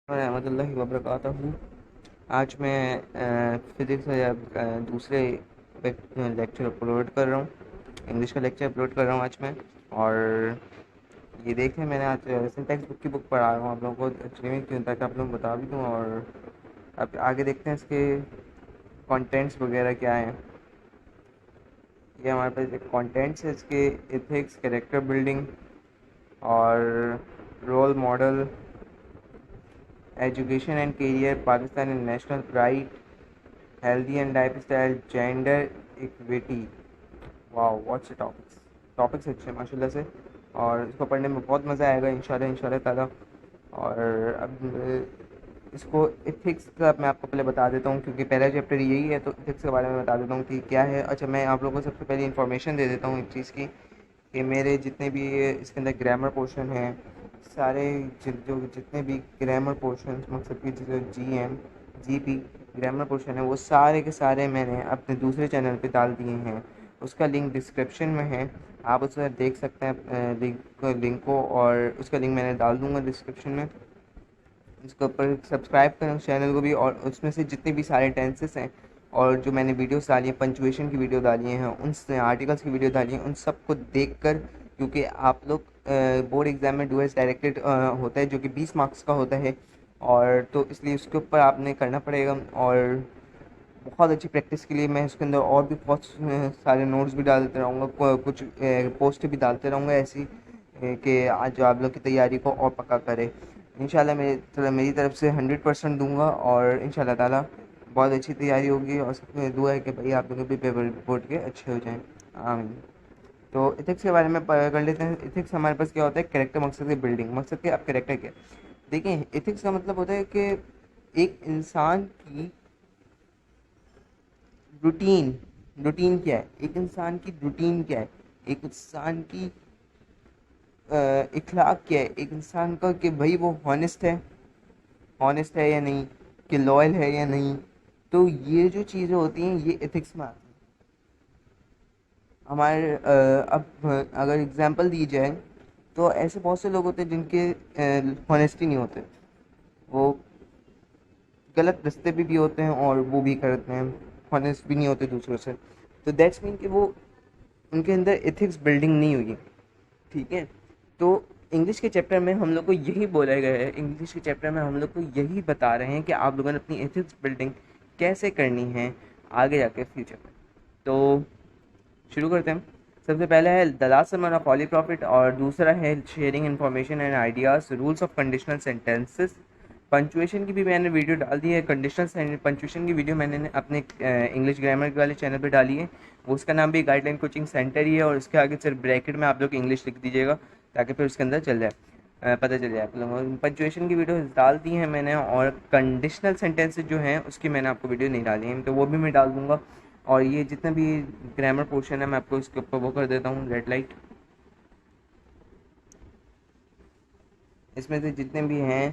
रहमतुल्लाहि व बरकातहू। आज मैं फिज़िक्स या दूसरे लेक्चर अपलोड कर रहा हूँ। इंग्लिश का लेक्चर अपलोड कर रहा हूँ आज मैं। और ये देखें, मैंने आज सिंटैक्स बुक की बुक पढ़ा रहा हूँ आप लोगों को एक्चुअली में, क्यों, ताकि आप लोगों को बता भी दूँ। और अब आगे देखते हैं इसके कंटेंट्स वगैरह क्या हैं। ये हमारे पास एक कंटेंट्स है इसके: एथिक्स, कैरेक्टर बिल्डिंग और role model, education and career, Pakistan and national pride, healthy and life style, gender equity. वाह, व्हाट्स टॉपिक्स। टॉपिक्स अच्छे हैं माशाल्लाह से, और इसको पढ़ने में बहुत मज़ा आएगा इंशाल्लाह ताला। और अब इसको एथिक्स का मैं आपको पहले बता देता हूँ, क्योंकि पहला चैप्टर यही है, तो एथिक्स के बारे में बता देता हूँ कि क्या है। अच्छा, मैं आप लोगों को सबसे पहले इन्फॉर्मेशन दे देता हूँ एक चीज़ की, कि मेरे जितने भी इसके अंदर ग्रामर पोर्शन हैं, सारे जो जितने भी ग्रामर पोर्शन, मतलब कि जो GP ग्रामर पोर्शन है, वो सारे के सारे मैंने अपने दूसरे चैनल पे डाल दिए हैं। उसका लिंक डिस्क्रिप्शन में है, आप उसमें देख सकते हैं लिंक को, और उसका लिंक मैंने डाल दूँगा डिस्क्रिप्शन में। इसके ऊपर सब्सक्राइब करें उस चैनल को भी, और उसमें से जितने भी सारे टेंसेस हैं और जो मैंने वीडियोस डाली हैं, पंचुएशन की वीडियो डाली हैं, उन आर्टिकल्स की वीडियो डाली हैं, उन सबको देखकर, क्योंकि आप लोग बोर्ड एग्ज़ाम में डू एस डायरेक्टेड होता है जो कि 20 मार्क्स का होता है, और तो इसलिए उसके ऊपर आपने करना पड़ेगा। और बहुत अच्छी प्रैक्टिस के लिए मैं इसके अंदर और भी बहुत सारे नोट्स भी डालते रहूँगा, कुछ पोस्ट भी डालते रहूँगा ऐसी, कि आज जो आप लोग की तैयारी को और पक्का करे। इंशाल्लाह मेरी तरफ से 100% दूंगा, और इंशाल्लाह ताला बहुत अच्छी तैयारी होगी, और सबसे दुआ है कि भाई आप लोग भी पेपर रिपोर्ट के अच्छे हो जाएं। आमीन। तो एथिक्स के बारे में कर लेते हैं। एथिक्स हमारे पास क्या होता है? कैरेक्टर, मकसद की बिल्डिंग। मकसद के अब कैरेक्टर क्या देखिए, एथिक्स का मतलब होता है कि एक इंसान की रूटीन। रूटीन क्या है? एक इंसान की रूटीन क्या है? एक इंसान की इखलाक क्या है? एक इंसान का कि भाई वो हॉनेस्ट है या नहीं, कि लॉयल है या नहीं। तो ये जो चीज़ें होती हैं, ये एथिक्स में आती हैं हमारे। अब अगर एग्जांपल दी जाए, तो ऐसे बहुत से लोग होते हैं जिनके हॉनेस्टी नहीं होते। वो गलत रास्ते पे भी होते हैं, और वो भी करते हैं, हॉनेस्ट भी नहीं होते दूसरों से। तो दैट्स मीन कि वो, उनके अंदर एथिक्स बिल्डिंग नहीं हुई। ठीक है। तो इंग्लिश के चैप्टर में हम लोग को यही बोला गया है, इंग्लिश के चैप्टर में हम लोग को यही बता रहे हैं कि आप लोगों ने अपनी एथिक्स बिल्डिंग कैसे करनी है आगे जाके फ्यूचर में। तो शुरू करते हैं। सबसे पहला है the last sermon of holy prophet, और दूसरा है sharing information and ideas, rules of conditional sentences. Punctuation की भी मैंने वीडियो डाल दी है। कंडीशनल पंचुएशन की वीडियो मैंने अपने इंग्लिश ग्रामर वाले चैनल पे डाली है। वो उसका नाम भी गाइडलाइन कोचिंग सेंटर ही है, और उसके आगे सिर्फ ब्रैकेट में आप लोग इंग्लिश लिख दीजिएगा, ताकि फिर उसके अंदर चल जाए, पता चल जाए आप लोगों को। पंचुएशन की वीडियो डाल दी है मैंने, और कंडीशनल सेंटेंसेस जो हैं उसकी मैंने आपको वीडियो नहीं डाली है, तो वो भी मैं डाल दूंगा। और ये जितना भी ग्रामर पोर्शन है, मैं आपको इसके ऊपर वो कर देता हूँ, रेड लाइट। इसमें से जितने भी हैं,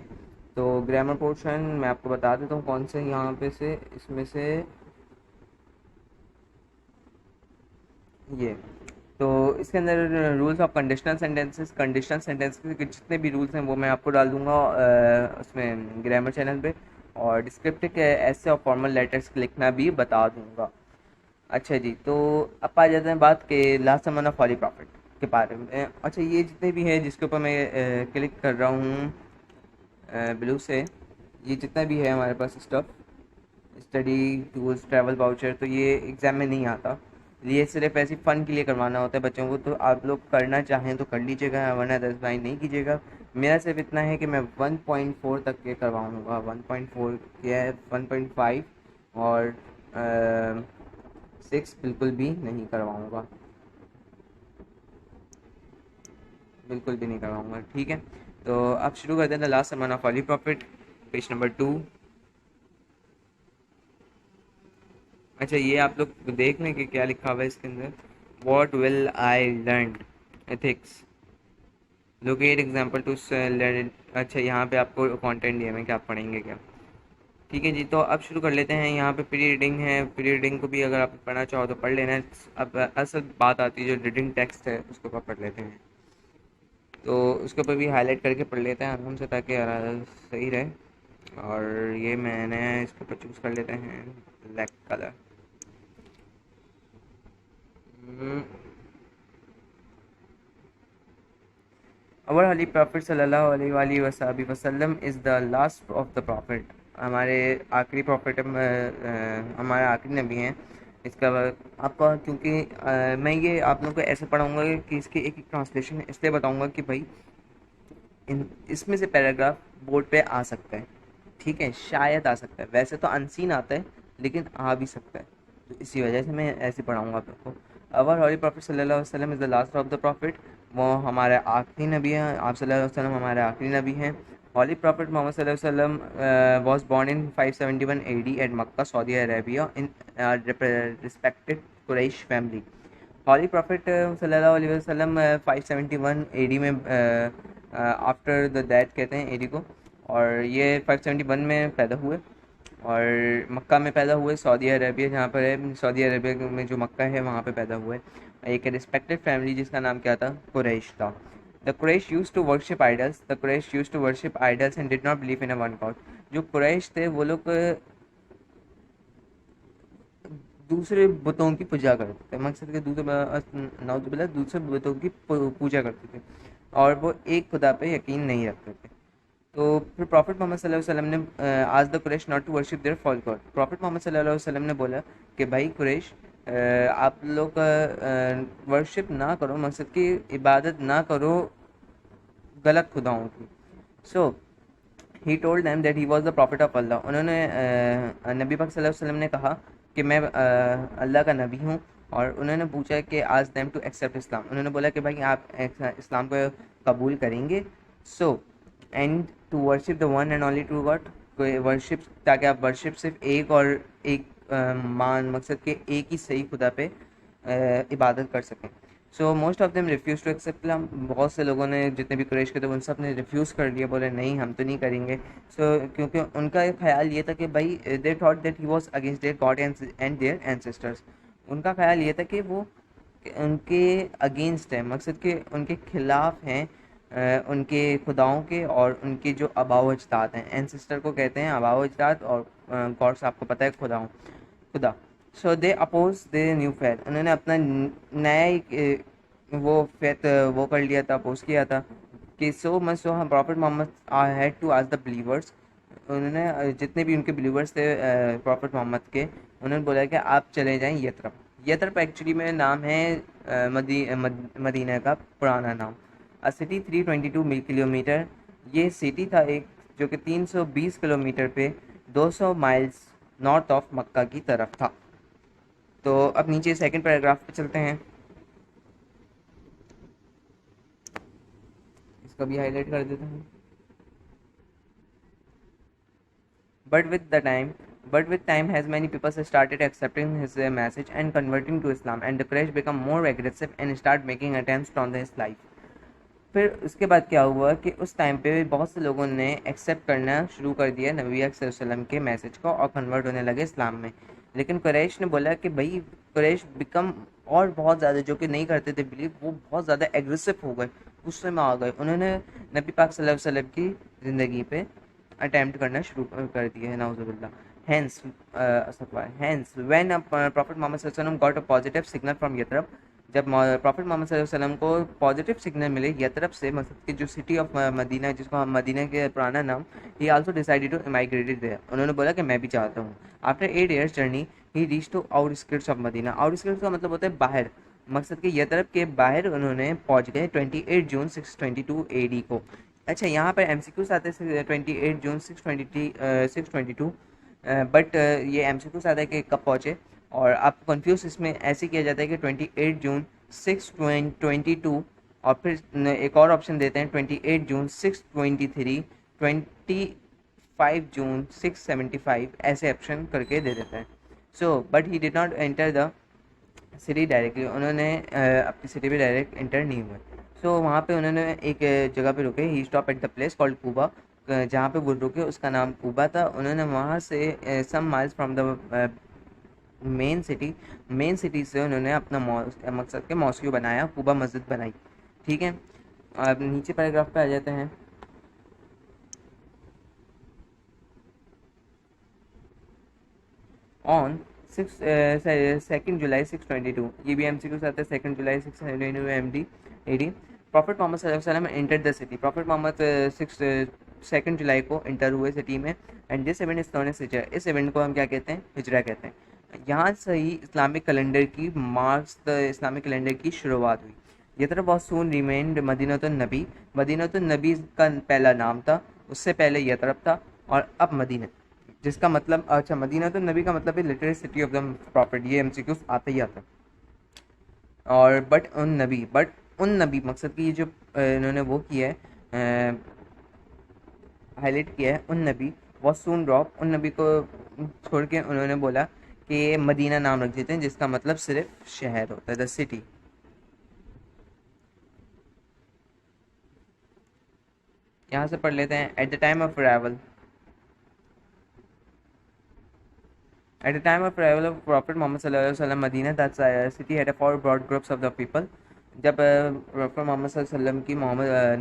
तो ग्रामर पोर्शन मैं आपको बता देता हूँ कौन से यहाँ पे से, इसमें से ये। तो इसके अंदर रूल्स ऑफ कंडीशनल सेंटेंसेस के जितने भी रूल्स हैं वो मैं आपको डाल दूंगा उसमें ग्रामर चैनल पे, और डिस्क्रिप्टिव के ऐसे और फॉर्मल लेटर्स लिखना भी बता दूंगा। अच्छा जी, तो अब आ जाते हैं बात के last sermon of holy prophet के बारे में। अच्छा, ये जितने भी हैं जिसके ऊपर मैं क्लिक कर रहा हूँ ब्लू से, ये जितना भी है हमारे पास stuff, study tools, travel voucher, तो ये एग्ज़ाम में नहीं आता। ये सिर्फ ऐसी फ़न के लिए करवाना होता है बच्चों को, तो आप लोग करना चाहें तो कर लीजिएगा, वरना अदरवाइज माइंड नहीं कीजिएगा। मेरा सिर्फ इतना है कि मैं 1.4 तक के करवाऊँगा। 1.4 क्या है, 1.5 और 6 बिल्कुल भी नहीं करवाऊँगा, बिल्कुल भी नहीं करवाऊँगा। ठीक है। तो अब शुरू करते हैं the last sermon of holy prophet, page number 2। अच्छा, ये आप लोग देख लें कि क्या लिखा हुआ है इसके अंदर। What will I learn ethics, locate example to learn. अच्छा, यहाँ पे आपको कंटेंट दिया है कि आप पढ़ेंगे क्या। ठीक है जी, तो अब शुरू कर लेते हैं। यहाँ पे प्री रीडिंग है, प्री रीडिंग को भी अगर आप पढ़ना चाहो तो पढ़ लेना है। अब असल बात आती है जो रीडिंग टेक्स्ट है, उसको ऊपर पढ़ लेते हैं। तो उसके ऊपर भी हाईलाइट करके पढ़ लेते हैं आराम से, ताकि सही रहे। और ये मैंने इसके ऊपर चूज़ कर लेते हैं ब्लैक कलर। अवर होली प्रॉफिट सल्लल्लाहु अलैहि वसल्लम is the last of the profit. हमारे आखिरी प्रॉफिट, हमारे आखिरी नबी हैं। इसका आपका क्योंकि मैं ये आप लोगों को ऐसे पढ़ाऊँगा कि इसकी एक एक ट्रांसलेशन इसलिए बताऊँगा कि भाई इन इसमें से पैराग्राफ बोर्ड पे आ सकता है, ठीक है, शायद आ सकता है, वैसे तो अनसीन आता है लेकिन आ भी सकता है, तो इसी वजह से मैं ऐसे पढ़ाऊँगा आप लोग को। अवर हॉली प्रॉफिट सल्लल्लाहु अलैहि वसल्लम is the last of the profit. वो हमारे आखिरी नबी हैं, आप सल्लल्लाहु अलैहि वसल्लम हमारे आखिरी नबी हैं। हॉली प्रॉफिट मोहम्मद सल्लल्लाहु अलैहि वसल्लम was born in 571 AD at Mecca Saudi Arabia in respected Quraysh family. Holy prophet सल्लल्लाहु अलैहि वसल्लम 571 एडी में आफ्टर द दैट कहते हैं एडी को, और ये 571 में पैदा हुए और मक्का में पैदा हुए, सऊदी अरेबिया जहाँ पर है, सऊदी अरेबिया में जो मक्का है वहाँ पे पैदा हुए। एक रिस्पेक्टेड फैमिली जिसका नाम क्या था, कुरैश था। The Quraysh use to worship idols, the Quraysh use to worship idols and did not believe in a one god. जो कुरैश थे वो लोग दूसरे बुतों की पूजा करते थे, मकसद के नाउजुबिल्लाह दूसरे बुतों की पूजा करते थे और वो एक खुदा पे यकीन नहीं रखते थे। तो फिर प्रॉफिट मोहम्मद सल्लल्लाहु अलैहि वसल्लम ने आज the Quraysh not to worship their false god. Prophet Muhammad सल्लल्लाहु अलैहि वसल्लम ने बोला कि भाई कुरैश आप लोग वर्शिप ना करो, मकसद की इबादत ना करो गलत खुदाओं की। So he told them that he was the prophet of Allah. उन्होंने नबी पाक सल्लल्लाहु अलैहि वसल्लम ने कहा कि मैं अल्लाह का नबी हूँ, और उन्होंने पूछा कि आज देम टू एक्सेप्ट इस्लाम। उन्होंने बोला कि भाई आप इस्लाम को कबूल करेंगे। So and to worship the one and only true god, worship, ताकि आप वर्शिप सिर्फ एक और एक मान मकसद के एक ही सही खुदा पे इबादत कर सकें। So most of them refuse to accept Islam. बहुत से लोगों ने, जितने भी कुरैश के थे, उन सब ने रिफ्यूज़ कर दिया, बोले नहीं हम तो नहीं करेंगे। क्योंकि उनका एक ख्याल ये था कि भाई they thought that he was against their god and their ancestors. उनका ख्याल ये था कि वो उनके अगेंस्ट है, मकसद के उनके खिलाफ हैं, उनके खुदाओं के और उनके जो आबाओ अजदाद हैं। एंसेस्टर को कहते हैं आबाओ अजदाद, और गॉड्स आपको पता है खुदा। सो दे अपोज दे न्यू फेथ। उन्होंने अपना नया एक वो फेथ वो कर लिया था, अपोज किया था कि सो मच सो हम prophet Muhammad had to ask the believers. उन्होंने जितने भी उनके बिलीवर्स थे प्रॉफिट मोहम्मद के, उन्होंने बोला कि आप चले जाएं यथरब। यथरब एक्चुअली में नाम है मदीना का पुराना नाम। अ सिटी 322 किलोमीटर, ये सिटी था एक जो कि 320 किलोमीटर पे 200 माइल्स नॉर्थ ऑफ मक्का की तरफ था। तो अब नीचे सेकंड पैराग्राफ पे चलते हैं, इसका भी हाईलाइट कर देता हूँ। But with the time, but with time, has many people started accepting his message and converting to Islam, and the Quraysh become more aggressive and start making attempts on his life. फिर उसके बाद क्या हुआ कि उस time पे बहुत से लोगों ने एक्सेप्ट करना शुरू कर दिया नबी अकरम सल्लल्लाहु अलैहि वसल्लम के मैसेज को और कन्वर्ट होने लगे इस्लाम में। लेकिन कुरैश ने बोला कि भाई कुरैश बिकम और बहुत ज़्यादा, जो कि नहीं करते थे बिलीव, वो बहुत ज़्यादा एग्रेसिव हो गए, गुस्से में आ गए। उन्होंने नबी पाक सल्लल्लाहु अलैहि वसल्लम की ज़िंदगी पे अटैम्प्ट करना शुरू कर दिए हैं, नाउजुबिल्लाह। Hence, hence, when Prophet Muhammad sallallahu alaihi wasallam got a positive signal from Yathrib, जब प्रॉफिट मोहम्मद सल्लल्लाहु अलैहि वसल्लम को पॉजिटिव सिग्नल मिले यतरब से, मतलब कि जो सिटी ऑफ मदीना, जिसको हम मदीना के पुराना नाम, he also decided to migrated there. उन्होंने बोला कि मैं भी चाहता हूँ। After 8 years journey he reach to outskirts of Medina. Outskirts का मतलब होता है बाहर, मकसद कि यतरब के बाहर उन्होंने पहुँच गए 28 जून 622 AD को। अच्छा, यहाँ पर MCQs आते हैं 28 जून 622, बट ये MCQs आता है कि कब पहुँचे, और आपको कंफ्यूज इसमें ऐसे किया जाता है कि 28 जून 622, और फिर एक और ऑप्शन देते हैं 28 जून 623, 25 जून 675, ऐसे ऑप्शन करके दे देते हैं। So but he did not enter the city directly. उन्होंने अपनी सिटी पे डायरेक्ट एंटर नहीं हुए। सो वहाँ पे उन्होंने एक जगह पे रुके, he stop at the place called Quba. जहाँ पे वो रुके उसका नाम कूबा था। उन्होंने वहाँ से some miles from the main city से उन्होंने अपना मकसद के मॉस्क्यू बनाया, कूबा मस्जिद बनाई। ठीक है, अब नीचे पैराग्राफ पे आ जाते हैं। ऑन 2 जुलाई 622, ये भी MCQ से आता है, 2 जुलाई 622 MD AD। प्रॉफिट मोहम्मद सल्लल्लाहु अलैहि वसल्लम enter the city, prophet Muhammad 2 जुलाई को इंटर हुए सिटी में। And this event is known as Hijra, इस इवेंट को हम क्या कहते हैं, हिजरा कहते हैं। यहाँ से ही इस्लामिक कैलेंडर की मार्क्स द इस्लामिक कैलेंडर की शुरुआत हुई। यथरब वाज सून रिमेन्ड मदीनतुन नबी, मदीनतुन नबी का पहला नाम था, उससे पहले यथरब था और अब मदीना, जिसका मतलब, अच्छा, मदीनतुन नबी का मतलब है literal city of the profit, ये MCQ आता ही आता है। और बट उन नबी मकसद की ये जो इन्होंने वो किया है, हाईलाइट किया है, उन नबी वॉज सून ड्रॉप, उन नबी को छोड़ के उन्होंने बोला कि ये मदीना नाम रख देते हैं, जिसका मतलब सिर्फ शहर होता है, द सिटी। यहाँ से पढ़ लेते हैं। At the time of arrival, At the time of arrival of Prophet Muhammad sallallahu alaihi wasallam, Medina, that city had a four broad groups of the people. जब प्रॉफिट मोहम्मद वसल्लम की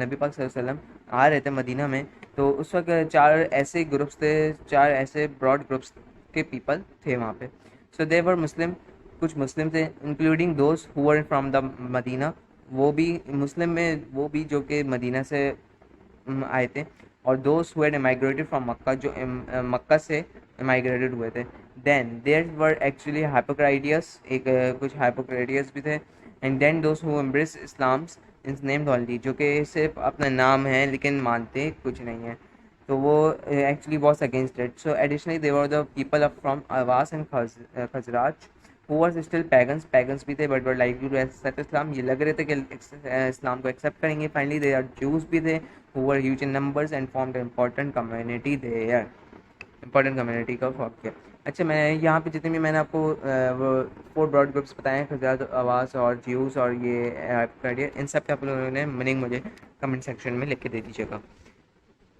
नबी पाक वसल्लम आ रहे थे मदीना में, तो उस वक्त चार ऐसे ग्रुप्स थे, चार ऐसे ब्रॉड ग्रुप्स के पीपल थे वहाँ पे। सो दे वर मुस्लिम, कुछ मुस्लिम थे, including those who were from the Medina, वो भी मुस्लिम में, वो भी जो कि मदीना से आए थे। और दोस्त हुए माइग्रेटेड फ्रॉम मक्का, जो मक्का से माइग्रेटेड हुए थे। देन देयर वर एक्चुअली हाइपोक्राइटियस, एक कुछ हाइपोक्राइटियस भी थे। एंड देन दोस्त who embrace Islam's in named only, जो कि सिर्फ अपना नाम है लेकिन मानते कुछ नहीं है, तो वो actually was against it. So additionally they were the people of from Aws and Khazraj who were still pagans, pagans भी थे but were like to accept Islam, ये लग रहे थे कि इस्लाम को एक्सेप्ट करेंगे। फाइनली दे आर जूस भी थे who were huge in numbers and formed an important community there, important community का फॉर्म किया। अच्छा, मैं यहाँ पे जितने भी मैंने आपको वो 4 ब्रॉड ग्रुप्स बताए हैं, खज़ात, आवास और ज्यूस और ये हाइपोक्राइटिया, इन सब के आप लोगों ने मीनिंग मुझे कमेंट सेक्शन में लिख के दे दीजिएगा।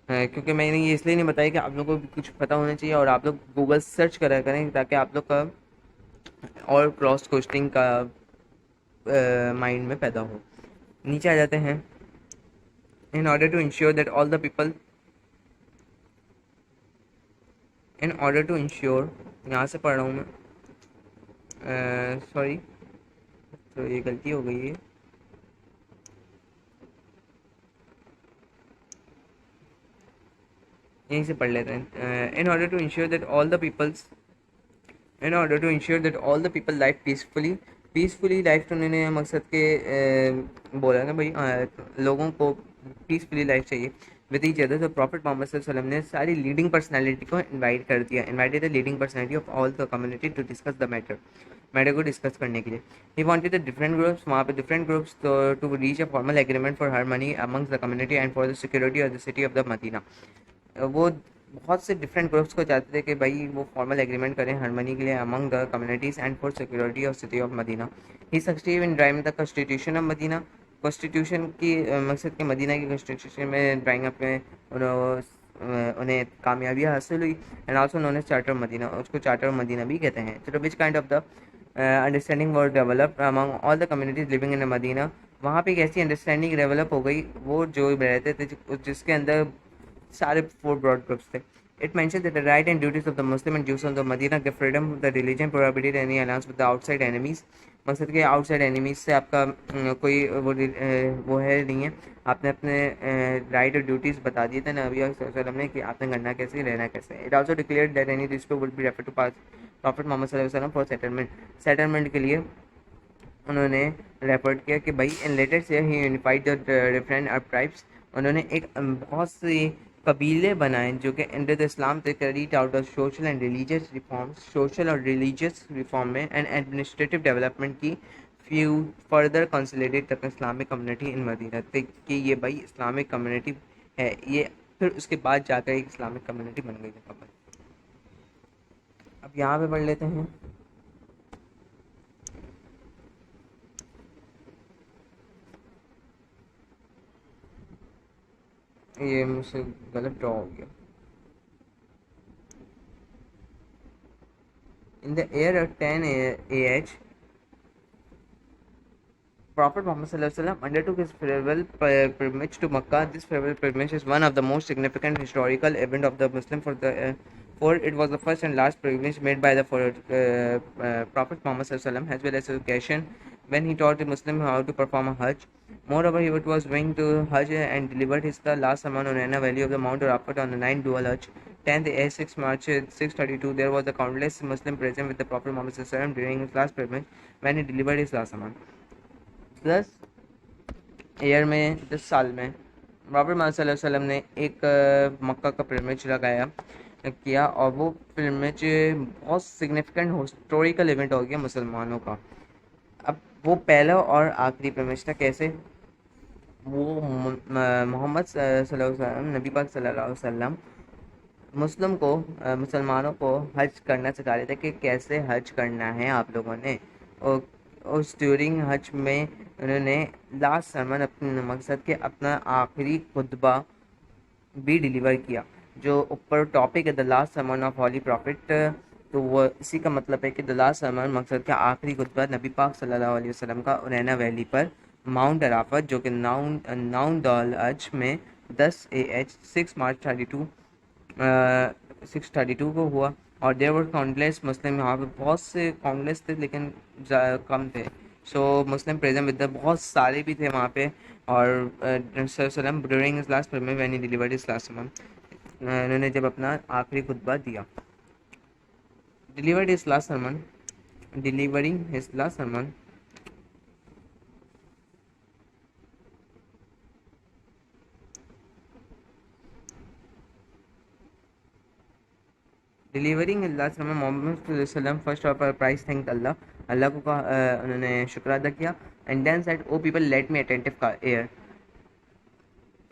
क्योंकि मैंने ये इसलिए नहीं बताया कि आप लोगों को भी कुछ पता होना चाहिए और आप लोग गूगल सर्च करा करें, ताकि आप लोग का और क्रॉस क्वेश्चनिंग का माइंड में पैदा हो। नीचे आ जाते हैं। in order to ensure that all the people in order to ensure, यहाँ से पढ़ रहा हूँ मैं, सॉरी, तो ये गलती हो गई है। यहीं से पढ़ लेते हैं। in order to ensure that all the peoples in order to ensure that all the people live peacefully life, तो उन्होंने मकसद के बोला ना भाई, लोगों को पीसफुली लाइफ चाहिए विद ईच अदर। तो प्रॉफिट मोहम्मद सल्लल्लाहु अलैहि वसल्लम ने सारी लीडिंग पर्सनालिटी को इनवाइट कर दिया, invited the leading personality of all the community to discuss the matter को डिस्कस करने के लिए। He wanted the different groups, वहाँ पे different groups to reach a formal agreement for harmony amongst the community and for the security of the city of the Medina. वो बहुत से different groups को चाहते थे कि भाई वो फॉर्मल एग्रीमेंट करें हार्मनी के लिए among the communities and for security of city of Medina. He succeed in driving the constitution of Medina, constitution की मकसद के मदीना की कॉन्स्टिट्यूशन में ड्राइंग अप में उन्हें कामयाबी हासिल हुई। And also known as charter Medina, उसको चार्टर मदीना भी कहते हैं। तो which kind of the understanding was develop among all the communities living in Medina, वहाँ पे एक ऐसी अंडरस्टैंडिंग डेवलप हो गई, वो जो रहते थे जिसके अंदर सारे 4 ब्रॉड ग्रुप्स थे। It mentions that the right and duties of the Muslim and Jews of the Medina give freedom of the religion, prohibited any alliance with the outside enemies। मकसद के आउटसाइड एनिमीज से आपका कोई वो है नहीं है। आपने अपने राइट और ड्यूटीज़ बता दिए थे नबी वसल्लम ने कि आपने करना कैसे, रहना कैसे। It also declared that any dispute would be refer to pass prophet Muhammad सल्लल्लाहु अलैहि वसल्लम फॉर सेटलमेंट के लिए उन्होंने रेफर किया कि भाई इन लेटर से ही यूनिफाइड द डिफरेंट ट्राइब्स, उन्होंने एक बहुत सी कबीले बनाए जो कि अंडर द इस्लाम थे, carried out of social and religious reforms, social और रिलीजियस रिफॉर्म में एंड एडमिनिस्ट्रेटिव डेवलपमेंट की few further consolidate the Islamic community in Medina, कि ये भाई इस्लामिक कम्युनिटी है ये, फिर उसके बाद जाकर एक इस्लामिक कम्युनिटी बन गई जगह पर। अब यहाँ पे पढ़ लेते हैं। ये मुझसे गलत ड्रॉ हो गया। In the year of 10 AH, Prophet Muhammad Sallallahu Alaihi Wasallam undertook his farewell pilgrimage to Makkah. This farewell pilgrimage is one of the most significant historical event of the Muslim for the For it was the first and last pilgrimage made by the Prophet Muhammad SAW, as well as occasion when he taught the Muslim how to perform a Hajj. Moreover, he was going to Hajj and delivered his the last sermon on Anna Valley of the Mount Arafat on the 9th Dual Hajj, 10th A6 March 632. There was a countless Muslim present with the Prophet Muhammad SAW during his last pilgrimage when he delivered his last sermon. 10 year में 10 साल में prophet Mohammad सल्लल्लाहु अलैहि वसल्लम ने एक मक्का का pilgrimage लगाया किया, और वो पिलग्रिमेज बहुत सिग्निफिकेंट हिस्टोरिकल इवेंट हो गया मुसलमानों का। अब वो पहला और आखिरी पिलग्रिमेज था। कैसे? वो मोहम्मद सल्लल्लाहु अलैहि वसल्लम, नबी पाक सल्लल्लाहु अलैहि वसल्लम मुसलमानों को हज करना सिखा रहे थे कि कैसे हज करना है आप लोगों ने। और उस ड्यूरिंग हज में उन्होंने लास्ट सरमन अपने मकसद के अपना आखिरी खुतबा भी डिलीवर किया, जो ऊपर टॉपिक है the last sermon of holy prophet. तो वो इसी का मतलब है कि द लास्ट सरमन मकसद का आखिरी खुतबा नबी पाक सल्लल्लाहु अलैहि वसल्लम का उरैना वैली पर माउंट अराफत, जो कि नाउन दौल अज में 10 AH 6 मार्च 632 को हुआ। और देयर वर काउंटलेस मुस्लिम, यहाँ पे बहुत से काउंटलेस थे लेकिन कम थे। सो मुस्लिम प्रेजेंट विद बहुत सारे भी थे वहाँ पे। और वसल्लम ड्यूरिंग इस लास्ट में when he delivered his last में उन्होंने जब अपना आखिरी खुतबा दिया, delivered his last sermon, delivering his last sermon, delivering last sermon Muhammad first of praise thank Allah, Allah को उन्होंने शुक्र अदा किया। And then said O people let me attentive का एयर,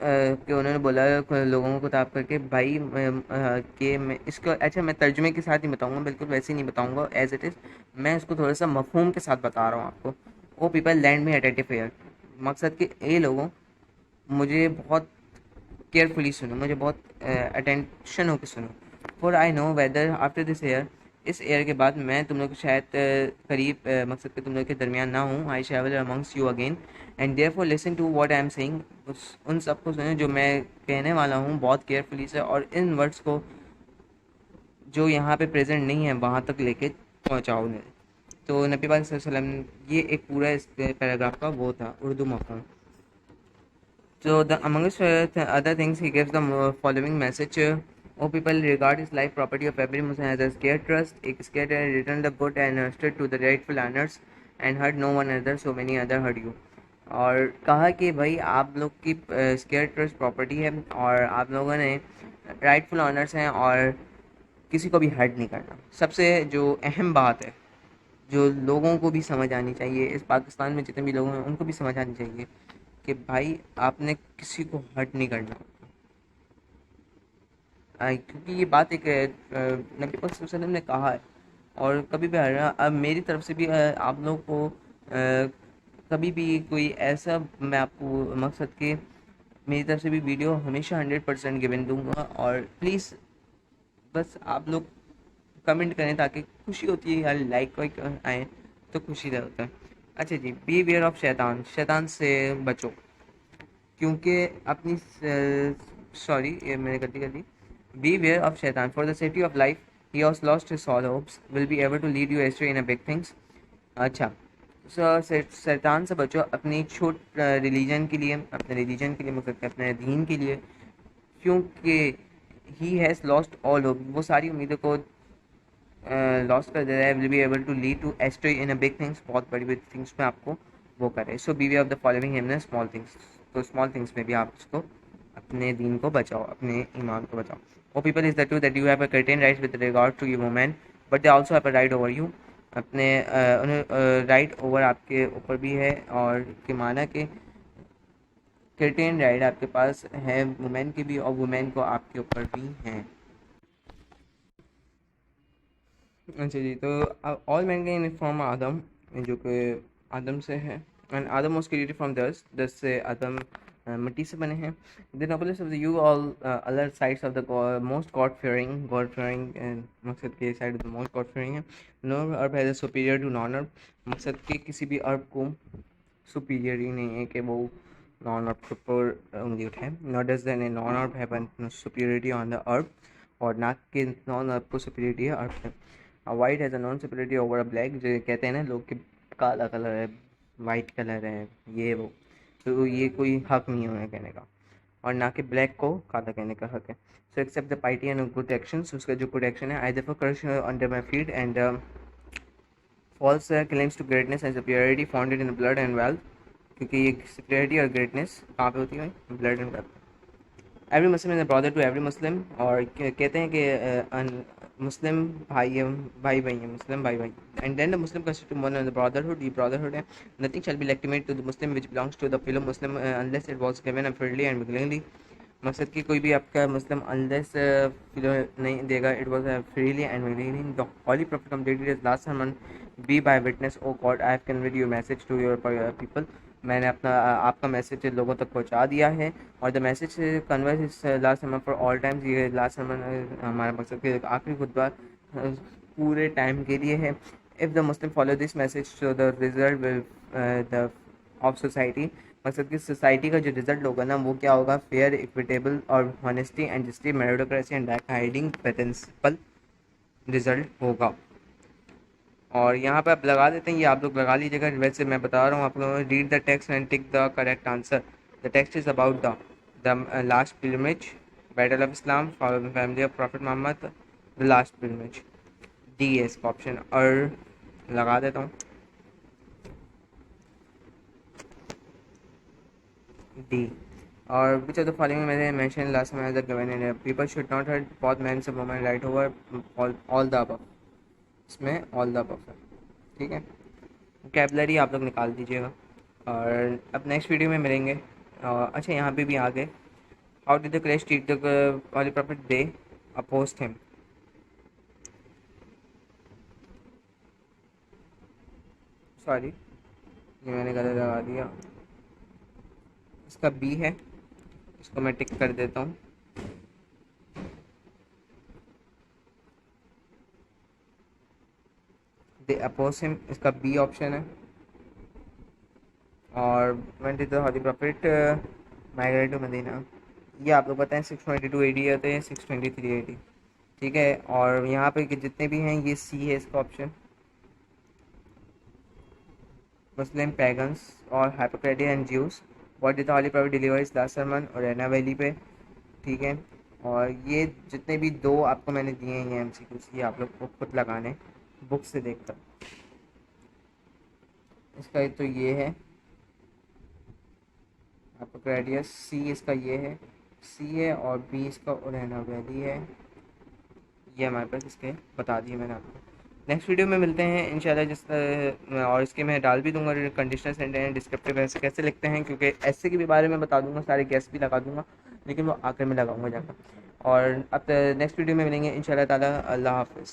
कि उन्होंने बोला लोगों को खिताब करके, भाई कि मैं इसको अच्छा मैं तर्जुमे के साथ ही बताऊंगा, बिल्कुल वैसे ही नहीं बताऊंगा एज इट इज़, मैं इसको थोड़ा सा मफहूम के साथ बता रहा हूँ आपको। ओ पीपल लैंड मी अटेंटिव एयर, मकसद कि ए लोगों मुझे बहुत केयरफुली सुनो, मुझे बहुत अटेंशन होकर सुनो। For I know whether after this year, इस ईयर के बाद मैं तुम लोग के शायद करीब मकसद के तुम लोग के दरमियान ना हूँ। I shall amongst you again and therefore listen to what I am saying, उन सबको सुने जो मैं कहने वाला हूँ बहुत केयरफुली से, और इन वर्ड्स को जो यहाँ पे प्रेजेंट नहीं है वहाँ तक लेके पहुँचाओ उन्हें। तो नबी पाक सल्लल्लाहु अलैहि वसल्लम, ये एक पूरा इस पैराग्राफ का वो था Urdu मफहूम। So, amongst other things, he gives the following message: "O people, regard his life property of every Muslim as a scared trust. A scared and return the good and stood to the rightful owners and hurt no one other, so many other hurt you." और कहा कि भाई आप लोग की square trust property है और आप लोगों ने राइटफुल ऑनर्स हैं और किसी को भी हर्ट नहीं करना। सबसे जो अहम बात है, जो लोगों को भी समझ आनी चाहिए, इस पाकिस्तान में जितने भी लोग हैं उनको भी समझ आनी चाहिए कि भाई आपने किसी को हर्ट नहीं करना। क्योंकि ये बात एक नबी पाक सल्लल्लाहु अलैहि वसल्लम ने कहा है, और कभी भी अब मेरी तरफ से भी आप लोग को कभी भी कोई ऐसा, मैं आपको मकसद के मेरी तरफ से भी वीडियो हमेशा 100% गिवन दूंगा। और प्लीज़ बस आप लोग कमेंट करें ताकि खुशी होती है यार, लाइक वाइक आए तो खुशी होता है। अच्छा जी, बी वेयर ऑफ शैतान, शैतान से बचो, क्योंकि अपनी सॉरी ये मैंने गलती कर दी। बी वेयर ऑफ शैतान, for the safety of life he has lost his all hopes, will be ever to lead you astray in a big things. अच्छा, शैतान से बचो अपनी छोट रिलीजन के लिए, अपने रिलीजन के लिए, मतलब अपने दीन के लिए, क्योंकि he has lost all hope, वो सारी उम्मीदों को लॉस्ट कर दे रहा है। Will be able to lead to astray in a big things, बहुत बड़ी बड़ी थिंग्स में आपको वो करे। So beware of the following him small things, तो स्मॉल थिंग्स में भी आप उसको अपने दीन को बचाओ, अपने ईमान को बचाओ। O people is the true that you have a certain rights with regard to your women, but they also have a right over you, अपने उन्हें राइट ओवर आपके ऊपर भी है, और के माना कि सर्टेन राइट आपके पास है वुमेन की भी, और वुमेन को आपके ऊपर भी हैं। अच्छा जी, तो all mankind in form Adam, जो कि आदम से है, and Adam was created from dust, dust से आदम मिट्टी से बने हैं। The noblest of the you all other sides of the most god fearing and मकसद के side of the most god fearing है। No Arab has a superior to non Arab, मकसद के किसी भी अर्ब को सुपीरियर ही नहीं है कि वो नॉन अर्ब के ऊपर उंगली उठाए। Not does then a non Arab have superiority on the Arab, और नाक के नॉन अर्थ को सुपीरियरिटी है अर्थ से। White has a non superiority over a black, जो कहते हैं ना लोग कि काला कलर है, वाइट कलर है, ये वो, तो ये कोई हक नहीं है उन्हें कहने का, और ना कि ब्लैक को काला कहने का हक है। So accept the piety and good actions, उसका जो गुड एक्शन है, I therefore crush under my feet and false claims to greatness and superiority founded in blood and wealth, क्योंकि ये सुपीरियरिटी और ग्रेटनेस कहाँ पे होती है? Blood and wealth. Every Muslim is a brother to every Muslim, और कहते हैं कि मुस्लिम भाई है, भाई भाई है, मुस्लिम भाई भाई। And then the Muslim constitute one of the brotherhood, ये ब्रदरहुड है। Nothing shall be legitimate to the Muslim which belongs to the fellow Muslim unless it was given freely and willingly. मकसद कि कोई भी आपका मुस्लिम unless fellow नहीं देगा, it was freely and willingly. The holy prophet completed his last sermon, be by witness O God I have conveyed your message to your people, मैंने अपना आपका मैसेज लोगों तक पहुंचा दिया है। और the message converse is last sermon for all times, ये लास्ट समन हमारा मकसद के आखिरी खुतबा पूरे टाइम के लिए है। If the Muslim follow this message तो the result will the of society, मकसद कि सोसाइटी का जो रिजल्ट होगा ना वो क्या होगा? फेयर, इक्विटेबल और honesty and justice, meritocracy and hiding principle result होगा। और यहाँ पे आप लगा देते हैं, ये आप लोग लगा लीजिएगा। वैसे मैं बता रहा हूँ आप लोगों को, read the text and tick the correct answer. The text is about the last pilgrimage, battle of Islam, family of prophet Mohammed, the last pilgrimage. D है इसका ऑप्शन, और लगा देता हूँ डी। और विच ऑफ द फॉलोइंग मैंने mention last में, the governor people should not hurt both men's and women right over all the above, इसमें ऑल द अबव है, ठीक है। कैबलरी आप लोग निकाल दीजिएगा, और अब नेक्स्ट वीडियो में मिलेंगे। अच्छा यहाँ पे भी आ गए, how did the Christ treat the holy prophet, they opposed him. Sorry, ये मैंने गलत लगा दिया, इसका बी है, इसको मैं टिक कर देता हूँ। दे अपोज हिम, इसका बी ऑप्शन है। और when did the holy prophet migrate to Medina, ये आप लोग बताएं 622 AD होते हैं, 623 AD, ठीक है। और यहाँ पे कि जितने भी हैं ये सी है इसका ऑप्शन, मुस्लिम पैगन्स और hypocrites and Jews. What did the holy prophet deliver is last sermon, और रेना वैली पे, ठीक है। और ये जितने भी दो आपको मैंने दिए हैं ये MCQs, ये आप लोग को खुद लगाने बुक से देखकर। इसका तो ये है हाइपोक्रेटिस, सी इसका ये है, सी है, और बी इसका रेना वैली है। ये हमारे पास इसके बता दिए मैंने आपको। नेक्स्ट वीडियो में मिलते हैं इंशाल्लाह, जिस और इसके मैं डाल भी दूंगा कंडीशनल सेंटेंस डिस्क्रिप्टिव ऐसे कैसे लिखते हैं, क्योंकि ऐसे के भी बारे में बता दूंगा, सारे गैस भी लगा दूंगा, लेकिन वो आखिर में लगाऊंगा जाकर। और अब नेक्स्ट वीडियो में मिलेंगे इंशाल्लाह ताला। अल्लाह हाफिज़।